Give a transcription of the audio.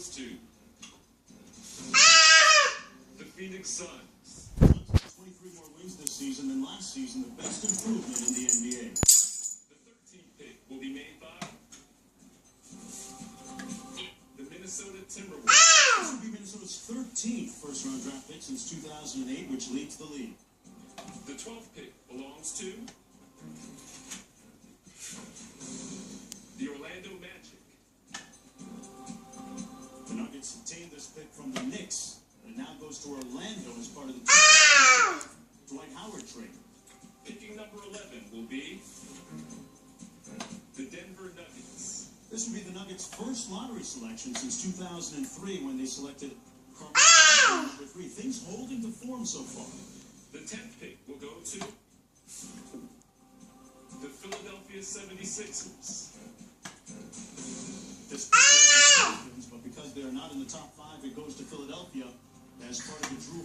goes to the Phoenix Suns. 23 more wins this season than last season, the best improvement in the NBA. The 13th pick will be made by the Minnesota Timberwolves. This will be Minnesota's 13th first-round draft pick since 2008, which leads the league. The 12th pick belongs to the Orlando Magic. The Nuggets obtained this pick from the Knicks, and it now goes to Orlando as part of the Dwight Howard trade. Picking number 11 will be the Denver Nuggets. This will be the Nuggets' first lottery selection since 2003 when they selected Carmelo number 3. Things holding to form so far. The 10th pick will go to the Philadelphia 76ers. This pick, but because they are not in the top 5, it goes to Philadelphia as part of the Drew